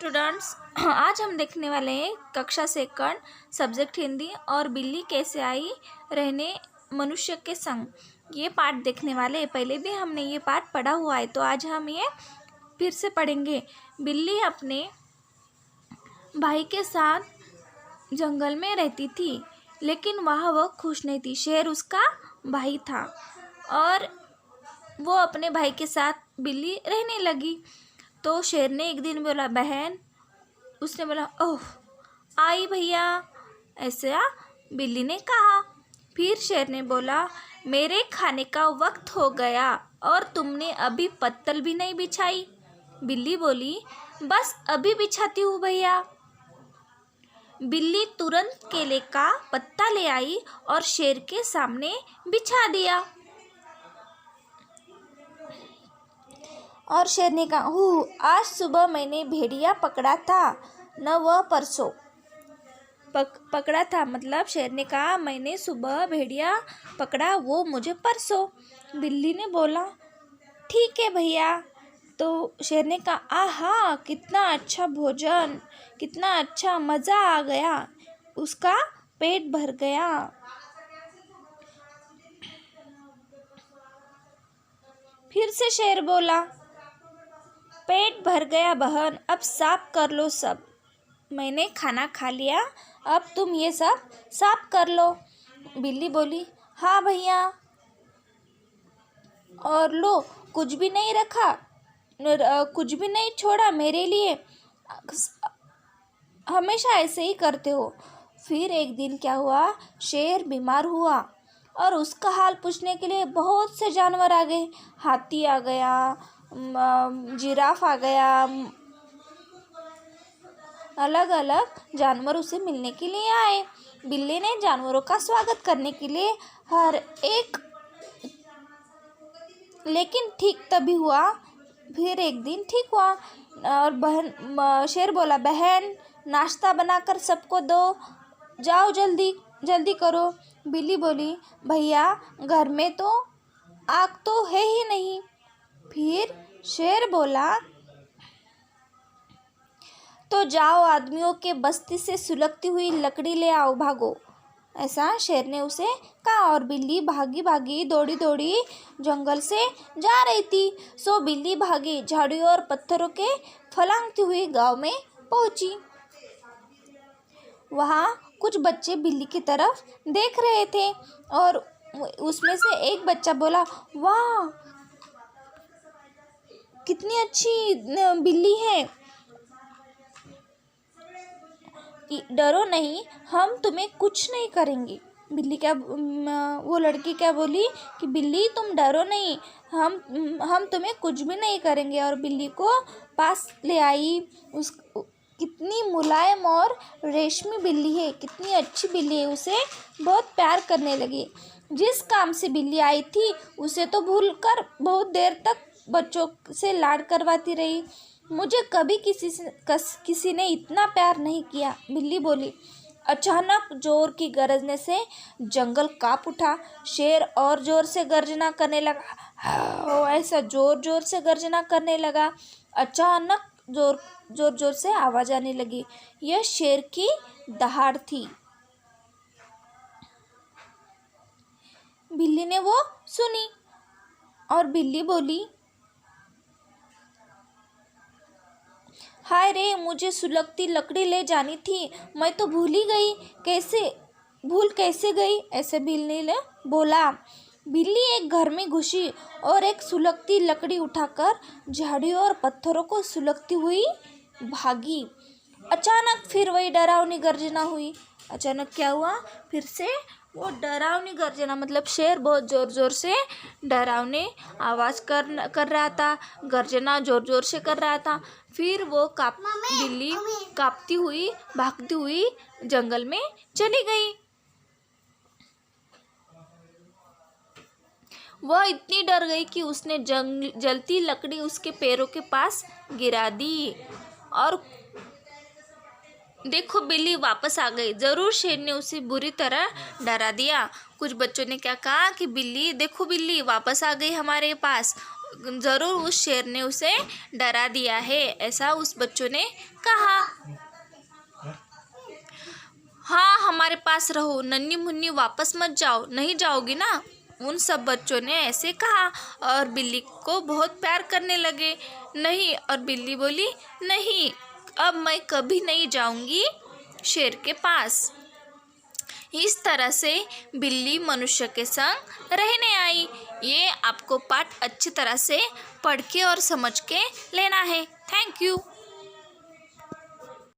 Students, आज हम देखने वाले हैं कक्षा सेकंड सब्जेक्ट हिंदी और बिल्ली कैसे आई रहने मनुष्य के संग। ये पाठ देखने वाले हैं। पहले भी हमने ये पाठ पढ़ा हुआ है, तो आज हम ये फिर से पढ़ेंगे। बिल्ली अपने भाई के साथ जंगल में रहती थी, लेकिन वहाँ वह खुश नहीं थी। शेर उसका भाई था और वो अपने भाई के साथ बिल्ली रहने लगी। तो शेर ने एक दिन बोला, बहन। उसने बोला, ओह आई भैया, ऐसा बिल्ली ने कहा। फिर शेर ने बोला, मेरे खाने का वक्त हो गया और तुमने अभी पत्तल भी नहीं बिछाई। बिल्ली बोली, बस अभी बिछाती हूँ भैया। बिल्ली तुरंत केले का पत्ता ले आई और शेर के सामने बिछा दिया। और शेर ने कहा, आज सुबह मैंने भेड़िया पकड़ा था, न वह परसों। पकड़ा था मतलब शेर ने कहा, मैंने सुबह भेड़िया पकड़ा, वो मुझे परसों। बिल्ली ने बोला, ठीक है भैया। तो शेर ने कहा, आहा कितना अच्छा भोजन, कितना अच्छा, मज़ा आ गया। उसका पेट भर गया। फिर से शेर बोला, पेट भर गया बहन, अब साफ कर लो सब। मैंने खाना खा लिया, अब तुम ये सब साफ कर लो। बिल्ली बोली, हाँ भैया। और लो, कुछ भी नहीं रखा, कुछ भी नहीं छोड़ा मेरे लिए, हमेशा ऐसे ही करते हो। फिर एक दिन क्या हुआ, शेर बीमार हुआ और उसका हाल पूछने के लिए बहुत से जानवर आ गए। हाथी आ गया, जिराफ आ गया, अलग अलग जानवर उसे मिलने के लिए आए। बिल्ली ने जानवरों का स्वागत करने के लिए हर एक, लेकिन ठीक तभी हुआ। फिर एक दिन ठीक हुआ और शेर बोला, बहन नाश्ता बनाकर सबको दो, जाओ जल्दी जल्दी करो। बिल्ली बोली, भैया घर में तो आग तो है ही नहीं। फिर शेर बोला, तो जाओ आदमियों के बस्ती से सुलगती हुई लकड़ी ले आओ, भागो। ऐसा शेर ने उसे कहा और बिल्ली भागी भागी दौड़ी दौड़ी जंगल से जा रही थी। सो बिल्ली भागी, झाड़ियों और पत्थरों के फलांगती हुई गांव में पहुंची। वहाँ कुछ बच्चे बिल्ली की तरफ देख रहे थे और उसमें से एक बच्चा बोला, वाह कितनी अच्छी बिल्ली है, डरो नहीं, हम तुम्हें कुछ नहीं करेंगे। बिल्ली क्या, वो लड़की क्या बोली कि बिल्ली तुम डरो नहीं, हम तुम्हें कुछ भी नहीं करेंगे। और बिल्ली को पास ले आई। कितनी मुलायम और रेशमी बिल्ली है, कितनी अच्छी बिल्ली है, उसे बहुत प्यार करने लगी। जिस काम से बिल्ली आई थी उसे तो भूलकर बहुत देर तक बच्चों से लाड करवाती रही। मुझे कभी किसी ने इतना प्यार नहीं किया, बिल्ली बोली। अचानक जोर की गरजने से जंगल कांप उठा। शेर और जोर से गर्जना करने लगा, ऐसा जोर जोर से गर्जना करने लगा। अचानक जोर से आवाज आने लगी। यह शेर की दहाड़ थी। बिल्ली ने वो सुनी और बिल्ली बोली, हाय रे, मुझे सुलगती लकड़ी ले जानी थी, मैं तो भूल ही गई, कैसे गई। ऐसे बिल्ली ने बोला। बिल्ली एक घर में घुसी और एक सुलगती लकड़ी उठाकर झाड़ियों और पत्थरों को सुलगती हुई भागी। अचानक फिर वही डरावनी गर्जना हुई। अचानक क्या हुआ, फिर से वो डरावनी गर्जना, मतलब शेर बहुत ज़ोर ज़ोर से डरावने आवाज़ कर रहा था, गर्जना ज़ोर ज़ोर से कर रहा था। फिर वो बिल्ली कांपती हुई भागती हुई जंगल में चली गई। वह इतनी डर गई कि उसने जलती लकड़ी उसके पैरों के पास गिरा दी। और देखो बिल्ली वापस आ गई। ज़रूर शेर ने उसे बुरी तरह डरा दिया। कुछ बच्चों ने क्या कहा कि बिल्ली, देखो बिल्ली वापस आ गई हमारे पास, ज़रूर उस शेर ने उसे डरा दिया है, ऐसा उस बच्चों ने कहा। हाँ, हमारे पास रहो, नन्ही मुन्नी वापस मत जाओ, नहीं जाओगी ना? उन सब बच्चों ने ऐसे कहा और बिल्ली को बहुत प्यार करने लगे। नहीं, और बिल्ली बोली, नहीं, अब मैं कभी नहीं जाऊंगी शेर के पास। इस तरह से बिल्ली मनुष्य के संग रहने आई। ये आपको पाठ अच्छी तरह से पढ़ के और समझ के लेना है। Thank you.